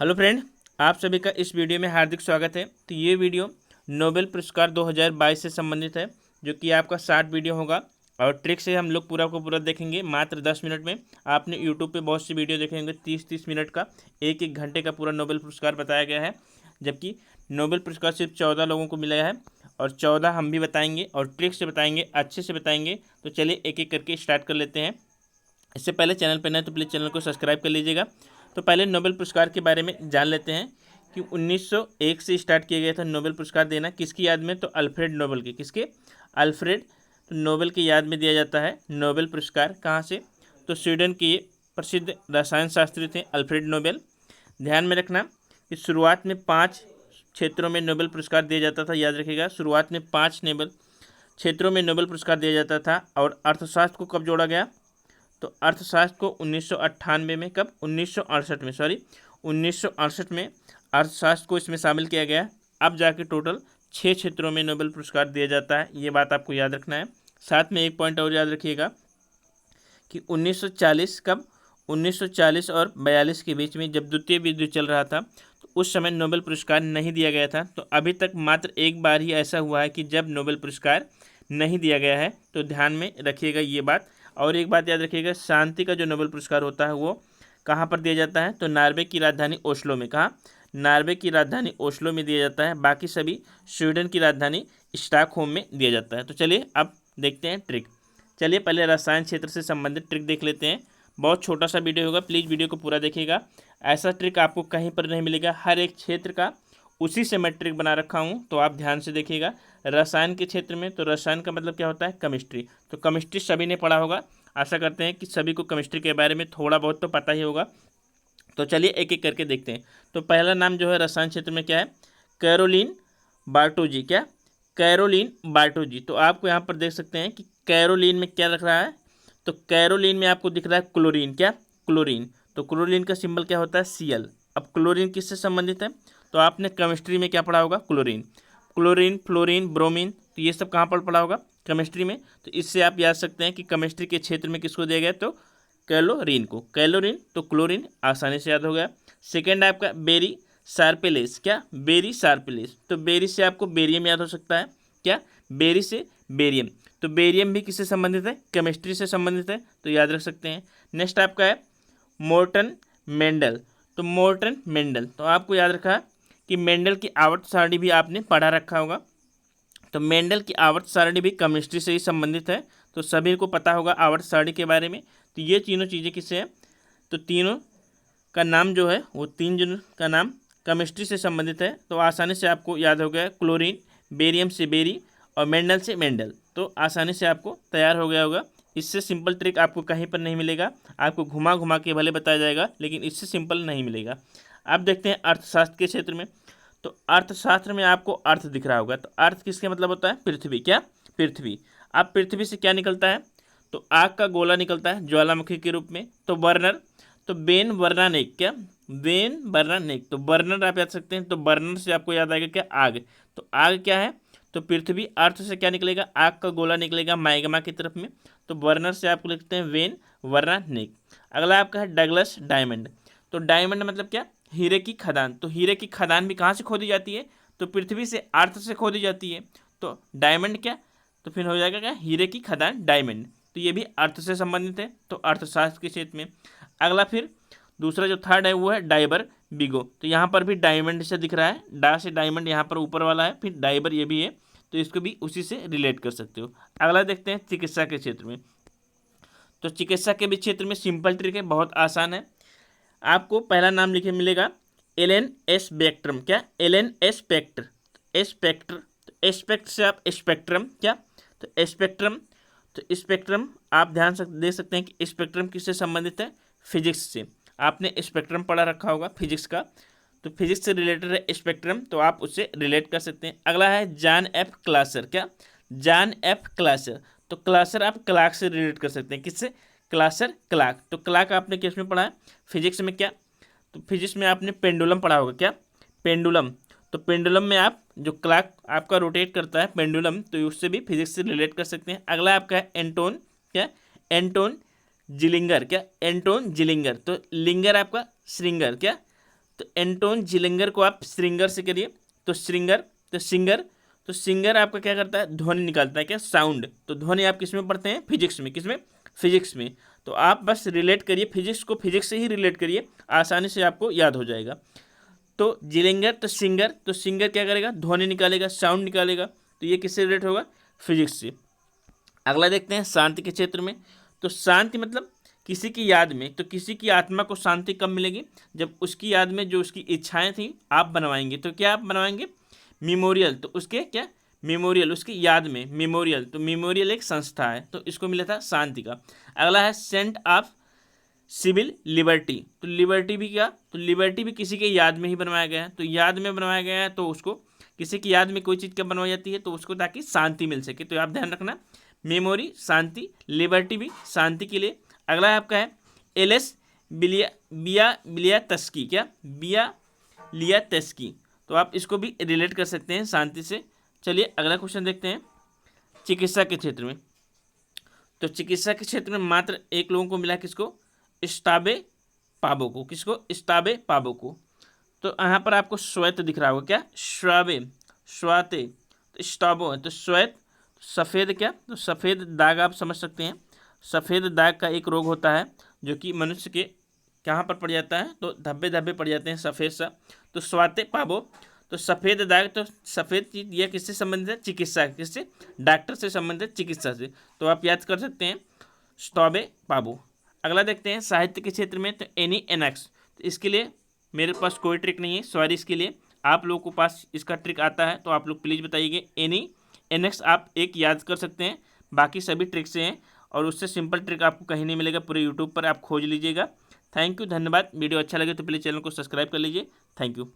Hello friend, आप सभी का इस वीडियो में हार्दिक स्वागत है। तो ये वीडियो नोबेल पुरस्कार 2022 से संबंधित है, जो कि आपका शॉर्ट वीडियो होगा और ट्रिक से हम लोग पूरा को पूरा देखेंगे मात्र 10 मिनट में। आपने यूट्यूब पे बहुत सी वीडियो देखे होंगे 30-30 मिनट का, एक एक घंटे का पूरा नोबेल पुरस्कार बताया गया है, जबकि नोबेल पुरस्कार सिर्फ 14 लोगों को मिला है और 14 हम भी बताएंगे और ट्रिक से बताएंगे, अच्छे से बताएंगे। तो चलिए एक एक करके स्टार्ट कर लेते हैं। इससे पहले चैनल पर नए तो प्लीज़ चैनल को सब्सक्राइब कर लीजिएगा। तो पहले नोबेल पुरस्कार के बारे में जान लेते हैं कि 1901 से स्टार्ट किया गया था नोबेल पुरस्कार देना। किसकी याद में? तो अल्फ्रेड नोबेल के। किसके? अल्फ्रेड नोबेल की याद में दिया जाता है नोबेल पुरस्कार। कहाँ से? तो स्वीडन के ये प्रसिद्ध रसायन शास्त्री थे अल्फ्रेड नोबेल। ध्यान में रखना कि शुरुआत में 5 क्षेत्रों में नोबेल पुरस्कार दिया जाता था। याद रखिएगा, शुरुआत में 5 नोबेल क्षेत्रों में नोबेल पुरस्कार दिया जाता था। और अर्थशास्त्र को कब जोड़ा गया? तो अर्थशास्त्र को 1998 में, कब? 1968 में, 1968 में अर्थशास्त्र को इसमें शामिल किया गया। अब जाके टोटल 6 क्षेत्रों में नोबेल पुरस्कार दिया जाता है। ये बात आपको याद रखना है। साथ में एक पॉइंट और याद रखिएगा कि 1940, कब? 1940 और 42 के बीच में जब द्वितीय विश्व युद्ध चल रहा था, तो उस समय नोबेल पुरस्कार नहीं दिया गया था। तो अभी तक मात्र एक बार ही ऐसा हुआ है कि जब नोबेल पुरस्कार नहीं दिया गया है। तो ध्यान में रखिएगा ये बात। और एक बात याद रखिएगा, शांति का जो नोबेल पुरस्कार होता है वो कहाँ पर दिया जाता है? तो नॉर्वे की राजधानी ओस्लो में। कहाँ? नॉर्वे की राजधानी ओस्लो में दिया जाता है। बाकी सभी स्वीडन की राजधानी स्टॉकहोम में दिया जाता है। तो चलिए अब देखते हैं ट्रिक। चलिए पहले रसायन क्षेत्र से संबंधित ट्रिक देख लेते हैं। बहुत छोटा सा वीडियो होगा, प्लीज़ वीडियो को पूरा देखिएगा। ऐसा ट्रिक आपको कहीं पर नहीं मिलेगा, हर एक क्षेत्र का उसी से मैं ट्रिक बना रखा हूँ, तो आप ध्यान से देखिएगा। रसायन के क्षेत्र में, तो रसायन का मतलब क्या होता है? केमिस्ट्री। तो केमिस्ट्री सभी ने पढ़ा होगा, आशा करते हैं कि सभी को केमिस्ट्री के बारे में थोड़ा बहुत तो पता ही होगा। तो चलिए एक एक करके देखते हैं। तो पहला नाम जो है रसायन क्षेत्र में क्या है? कैरोलीन बार्टोजी। क्या? कैरोलीन बार्टोजी। तो आपको यहाँ पर देख सकते हैं कि कैरोलीन में क्या रख रहा है? तो कैरोलीन में आपको दिख रहा है क्लोरीन। क्या? क्लोरीन। तो क्लोरीन का सिंबल क्या होता है? Cl। अब क्लोरीन किससे संबंधित है? तो आपने केमिस्ट्री में क्या पढ़ा होगा? क्लोरीन। क्लोरीन, फ्लोरीन, ब्रोमीन, तो ये सब कहाँ पर पढ़ा होगा? केमिस्ट्री में। तो इससे आप याद सकते हैं कि केमिस्ट्री के क्षेत्र में किसको दिया गया? तो कैलोरीन को। कैलोरीन तो क्लोरीन, आसानी से याद हो गया। सेकेंड आपका बेरी सार्पेलेस। क्या? बेरी सार्पेलेस। तो बेरी से आपको बेरियम याद हो सकता है। क्या? बेरी से बेरियम। तो बेरियम भी किससे संबंधित है? केमिस्ट्री से संबंधित है, तो याद रख सकते हैं। नेक्स्ट आपका है मोर्टन मेंडल। तो मोर्टन मेंडल, तो आपको याद रखा कि मेंडल की आवर्त सारणी भी आपने पढ़ा रखा होगा। तो मेंडल की आवर्त सारणी भी केमिस्ट्री से ही संबंधित है, तो सभी को पता होगा आवर्त सारणी के बारे में। तो ये तीनों चीज़ें किससे हैं? तो तीनों का नाम जो है वो तीन जन का नाम केमिस्ट्री से संबंधित है। तो आसानी से आपको याद हो गया, क्लोरीन, बेरियम से बेरी और मेंडल से मेंडल। तो आसानी से आपको तैयार हो गया होगा। इससे सिंपल ट्रिक आपको कहीं पर नहीं मिलेगा। आपको घुमा घुमा के भले बताया जाएगा, लेकिन इससे सिंपल नहीं मिलेगा। अब देखते हैं अर्थशास्त्र के क्षेत्र में। तो अर्थशास्त्र में आपको अर्थ दिख रहा होगा। तो अर्थ किसके मतलब होता है? पृथ्वी। क्या? पृथ्वी। अब पृथ्वी से क्या निकलता है? तो आग का गोला निकलता है ज्वालामुखी के रूप में। तो बर्नर, तो बेन बर्नानेक। क्या? बेन बर्नानेक। तो बर्नर आप याद सकते हैं। तो बर्नर से आपको याद आएगा क्या? आग। तो आग क्या है? तो पृथ्वी। अर्थ से क्या निकलेगा? आग का गोला निकलेगा मैग्मा की तरफ में। तो बर्नर से आपको लिखते हैं वेन बर्नानेक। अगला आपका है डगलस डायमंड। तो डायमंड मतलब क्या? हीरे की खदान। तो हीरे की खदान भी कहाँ से खोदी जाती है? तो पृथ्वी से, अर्थ से खोदी जाती है। तो डायमंड क्या? तो फिर हो जाएगा क्या? हीरे की खदान, डायमंड। तो ये भी अर्थ से संबंधित है, तो अर्थशास्त्र के क्षेत्र में। अगला फिर दूसरा जो थर्ड है वो है डाइबर बिगो। तो यहाँ पर भी डायमंड से दिख रहा है, डा से डायमंड यहाँ पर ऊपर वाला है, फिर डाइबर ये भी है, तो इसको भी उसी से रिलेट कर सकते हो। अगला देखते हैं चिकित्सा के क्षेत्र में। तो चिकित्सा के भी क्षेत्र में सिंपल ट्रिक है, बहुत आसान है। आपको पहला नाम लिखे मिलेगा एलन एस स्पेक्ट्रम। क्या? Alan S Specter. स्पेक्टर, तो स्पेक्ट से आप स्पेक्ट्रम। क्या? तो स्पेक्ट्रम। तो स्पेक्ट्रम आप ध्यान से देख सकते हैं कि स्पेक्ट्रम किससे संबंधित है? फिजिक्स से। आपने स्पेक्ट्रम पढ़ा रखा होगा फिजिक्स का, तो फिजिक्स से रिलेटेड है स्पेक्ट्रम, तो आप उससे रिलेट कर सकते हैं। अगला है जॉन एफ क्लासर। क्या? John F Clauser. तो क्लासर आप क्लाक से रिलेट कर सकते हैं। किससे? क्लासर, क्लाक। तो क्लाक आपने किस में पढ़ा है? फिजिक्स में। क्या? तो फिजिक्स में आपने पेंडुलम पढ़ा होगा। क्या? पेंडुलम। तो पेंडुलम में आप जो क्लॉक आपका रोटेट करता है पेंडुलम, तो उससे भी फिजिक्स से रिलेट कर सकते हैं। अगला आपका है एंटोन। क्या? Anton Zeilinger. क्या? Anton Zeilinger. तो लिंगर आपका श्रिंगर। क्या? तो एंटोन जिलिंगर को आप श्रिंगर से करिए। तो श्रिंगर, तो सिंगर, तो सिंगर आपका क्या करता है, ध्वनि निकालता है, क्या, साउंड। तो ध्वनि आप किस में पढ़ते हैं, फिजिक्स में। किस में, फिजिक्स में। तो आप बस रिलेट करिए, फिजिक्स को फिजिक्स से ही रिलेट करिए, आसानी से आपको याद हो जाएगा। तो जिलिंगर, तो सिंगर, तो सिंगर क्या करेगा, ध्वनि निकालेगा, साउंड निकालेगा। तो ये किससे रिलेट होगा, फिजिक्स से। अगला देखते हैं शांति के क्षेत्र में। तो शांति मतलब किसी की याद में, तो किसी की आत्मा को शांति कब मिलेगी, जब उसकी याद में जो उसकी इच्छाएं थी आप बनवाएंगे। तो क्या आप बनवाएंगे, मेमोरियल। तो उसके क्या, मेमोरियल, उसकी याद में मेमोरियल। तो मेमोरियल एक संस्था है, तो इसको मिला था शांति का। अगला है सेंट ऑफ सिविल लिबर्टी। तो लिबर्टी भी क्या, तो लिबर्टी भी किसी के याद में ही बनवाया गया है। तो याद में बनवाया गया है, तो उसको किसी की याद में कोई चीज़ कब बनवाई जाती है, तो उसको ताकि शांति मिल सके। तो आप ध्यान रखना, मेमोरी शांति, लिबर्टी भी शांति के लिए। अगला है आपका है एलेस बिया तस्की, क्या, बिया लिया तस्की। तो आप इसको भी रिलेट कर सकते हैं शांति से। चलिए अगला क्वेश्चन देखते हैं चिकित्सा के क्षेत्र में। तो चिकित्सा के क्षेत्र में मात्र एक लोगों को मिला, किसको, स्टाबे पाबो को। किसको, स्टाबे पाबो को। तो यहाँ पर आपको श्वेत दिख रहा होगा, क्या, श्राबे, श्वाते, तो स्टाबो है, तो श्वेत, सफ़ेद, क्या, तो सफ़ेद दाग आप समझ सकते हैं। सफ़ेद दाग का एक रोग होता है जो कि मनुष्य के कहाँ पर पड़ जाता है, तो धब्बे धब्बे पड़ जाते हैं सफ़ेद सा। तो स्वाते पाबो, तो सफ़ेद दाग, तो सफ़ेद चीज़ यह किससे संबंधित है, चिकित्सा, किससे, डॉक्टर से संबंधित, चिकित्सा से। तो आप याद कर सकते हैं स्टॉबे पाबो। अगला देखते हैं साहित्य के क्षेत्र में। तो एनी एनक्स, तो इसके लिए मेरे पास कोई ट्रिक नहीं है, सॉरी इसके लिए। आप लोगों को पास इसका ट्रिक आता है तो आप लोग प्लीज़ बताइए। एनी एनक्स आप एक याद कर सकते हैं, बाकी सभी ट्रिक से हैं, और उससे सिंपल ट्रिक आपको कहीं नहीं मिलेगा, पूरे यूट्यूब पर आप खोज लीजिएगा। थैंक यू, धन्यवाद। वीडियो अच्छा लगे तो प्लीज़ चैनल को सब्सक्राइब कर लीजिए। Thank you.